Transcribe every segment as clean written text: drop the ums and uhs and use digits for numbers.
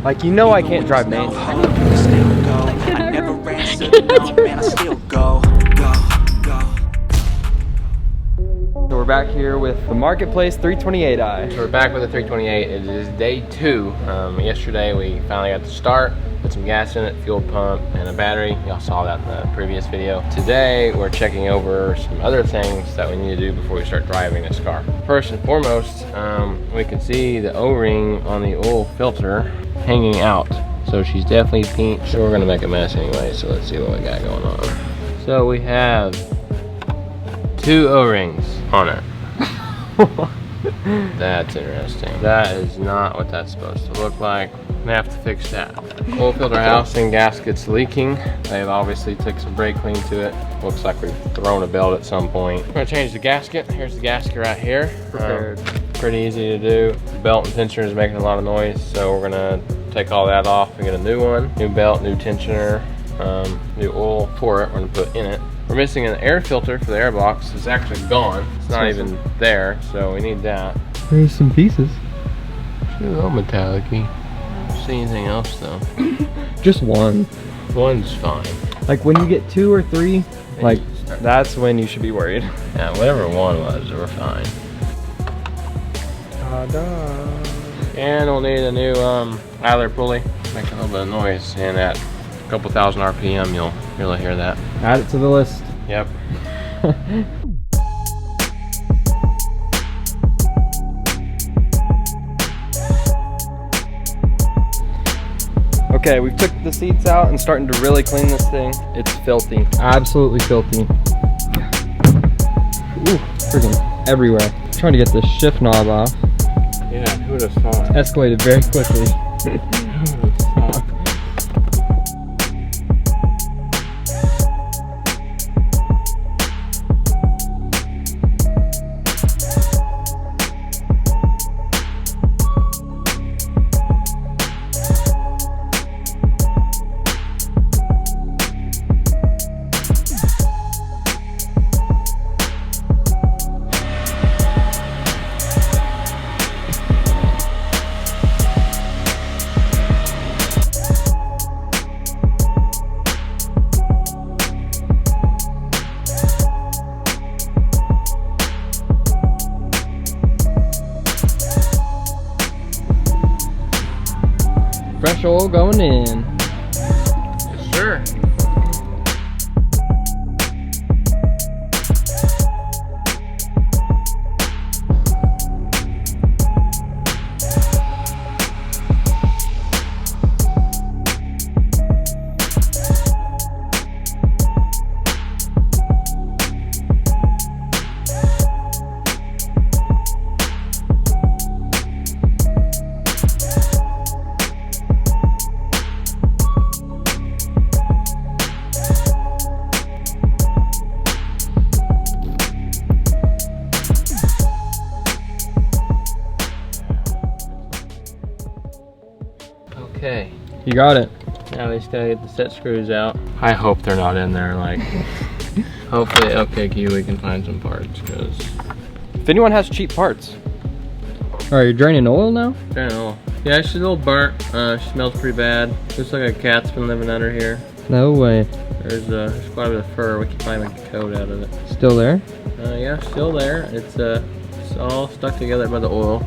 Like, you know I can't drive manual. So we're back here with the Marketplace 328i. So we're back with the 328. It is day 2. Yesterday we finally got to start, put some gas in it, fuel pump, and a battery. Y'all saw that in the previous video. Today we're checking over some other things that we need to do before we start driving this car. First and foremost, we can see the O-ring on the oil filter hanging out. So she's definitely pinched. So we're gonna make a mess anyway, so let's see what we got going on. So we have 2 O-rings on it. That's interesting. That is not what that's supposed to look like. We have to fix that. Oil filter housing gasket's leaking. They've obviously took some brake clean to it. Looks like we've thrown a belt at some point. We're gonna change the gasket. Here's the gasket right here. Pretty easy to do. The belt and tensioner is making a lot of noise, so we're gonna take all that off and get a new one. New belt, new tensioner, new oil for it. We're gonna put in it. We're missing an air filter for the air box. It's actually gone. It's not even there, so we need that. There's some pieces. It's a little metallic-y. I don't see anything else though. Just one. One's fine. Like when you get 2 or 3, like that's when you should be worried. Yeah, whatever one was, we're fine. Ta-da. And we'll need a new idler pulley. Make a little bit of noise, and at a couple thousand RPM, you'll really hear that. Add it to the list. Yep. Okay, we've took the seats out and starting to really clean this thing. It's filthy. Absolutely filthy. Ooh, freaking everywhere. I'm trying to get this shift knob off. Yeah, who would have thought? Escalated very quickly. Who would have thought? Fresh oil going in. Yes, sir. Okay. You got it. Now we just gotta get the set screws out. I hope they're not in there, like, hopefully LKQ we can find some parts, because... If anyone has cheap parts. Alright, you're draining oil now? Draining oil. Yeah, she's a little burnt. She smells pretty bad. Looks like a cat's been living under here. No way. There's quite a bit of fur. We can probably make a coat out of it. Still there? Yeah, still there. It's all stuck together by the oil.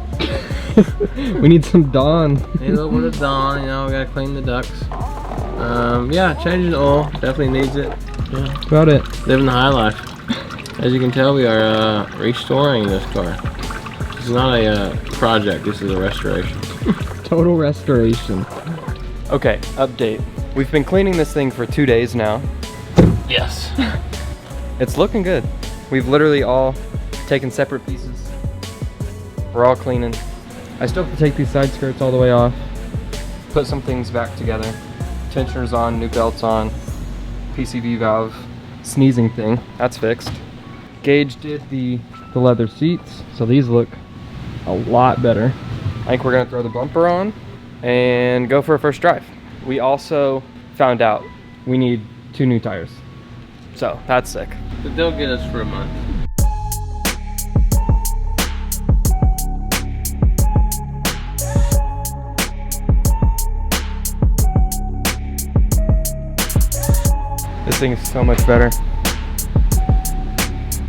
We need some Dawn. Need a little bit of Dawn, you know, we gotta clean the ducts. Yeah, changing the oil, definitely needs it. Yeah. Got it. Living the high life. As you can tell, we are restoring this car. This is not a project, this is a restoration. Total restoration. Okay, update. We've been cleaning this thing for 2 days now. Yes. It's looking good. We've literally all taken separate pieces. We're all cleaning. I still have to take these side skirts all the way off, put some things back together. Tensioner's on, new belt's on, PCV valve, sneezing thing, that's fixed. Gage did the leather seats, so these look a lot better. I think we're gonna throw the bumper on and go for a first drive. We also found out we need 2 new tires, so that's sick. But they'll get us for a month. This thing is so much better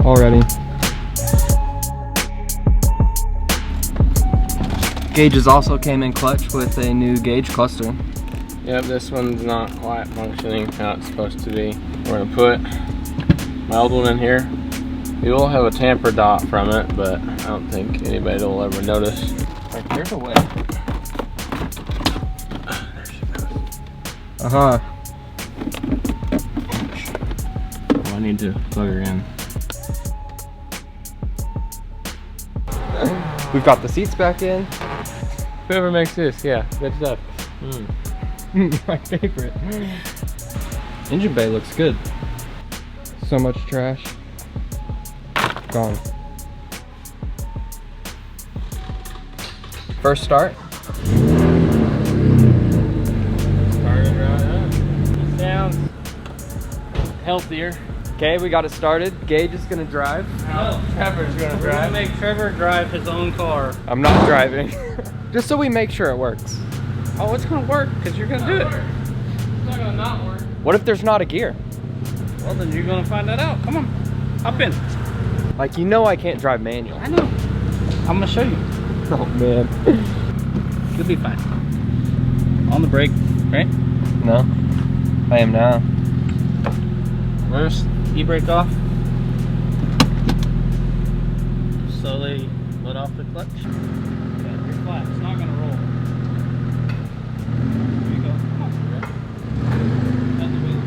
already. Gauges also came in clutch with a new gauge cluster. Yep, this one's not quite functioning how it's supposed to be. We're gonna put my old one in here. We will have a tamper dot from it, but I don't think anybody will ever notice. Like, there's a way. There she goes. Uh-huh. Oh, I need to plug her in. We've got the seats back in. Whoever makes this, yeah, good stuff. My favorite. Engine bay looks good. So much trash. Gone. First start. Started right up. He sounds healthier. Okay, we got it started. Gage is gonna drive. No, Trevor's gonna we're gonna make Trevor drive his own car. I'm not driving. Just so we make sure it works. Oh, it's gonna work because you're gonna do it. It's not gonna not work. What if there's not a gear? Well, then you're gonna find that out. Come on, hop in. Like, you know I can't drive manual. I know. I'm gonna show you. Oh man. You'll be fine. On the brake, right? No. I am now. Reverse, e-brake off. Slowly let off the clutch. Yeah, you're flat. It's not gonna roll. There you go. Come on. That's the wheel.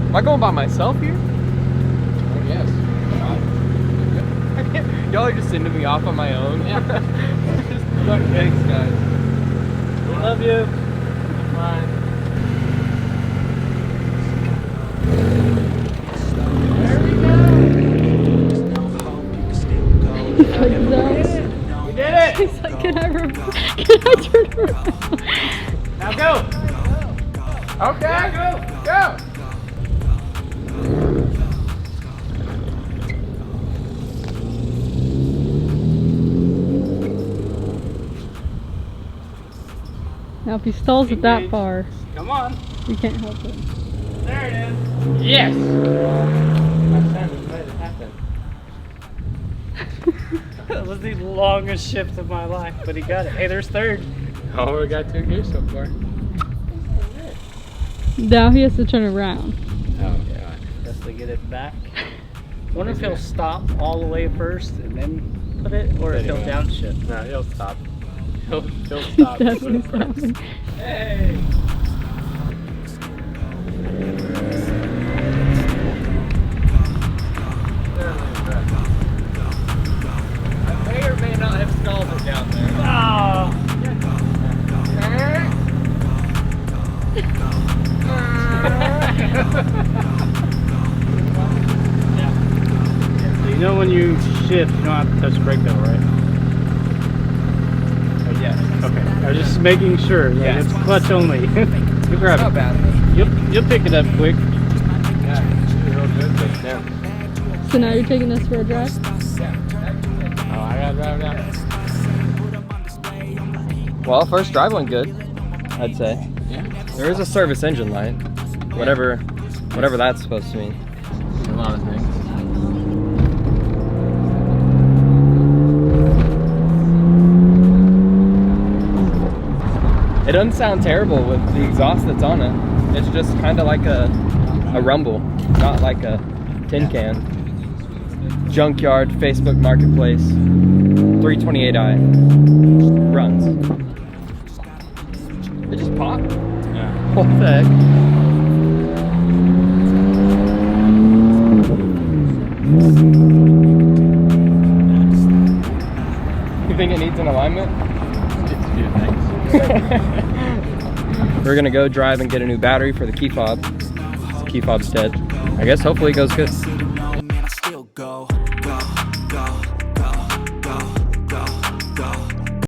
Am I going by myself here? Oh, yes. Y'all are just sending me off on my own. Yeah. Look, thanks guys. We love you. Fine. We did it! He's like, can I turn around? Now go! Okay, go! Now if he stalls it that far, Come on. we can't help it. There it is. Yes! Last time we made it happen. That was the longest shift of my life, but he got it. Hey, there's third. Oh, we got 2 gears so far. Now he has to turn around. Oh, God. Just to get it back. Wonder if he'll stop all the way first and then put it, or if he'll downshift. No, he'll stop. He'll stop. That's what he's stopping. Hey! I may or may not have stalled it down there. Oh! So you know when you shift, you don't have to touch the brake pedal, right? Yes. Okay. I was just making sure. Like, Yeah. it's clutch only. You grab Not it. bad. You'll pick it up quick. Yeah, it's real good, but down. So now you're taking this for a drive? Oh, I gotta drive now. Well, first drive went good, I'd say. Yeah. There is a service engine light. Whatever that's supposed to mean. A lot of things. It doesn't sound terrible with the exhaust that's on it. It's just kind of like a rumble, not like a tin can. Junkyard, Facebook Marketplace, 328i. Runs. It just popped? Yeah. What the heck? You think it needs an alignment? It's a few things. We're gonna go drive and get a new battery for the key fob. The key fob's dead. I guess hopefully it goes good.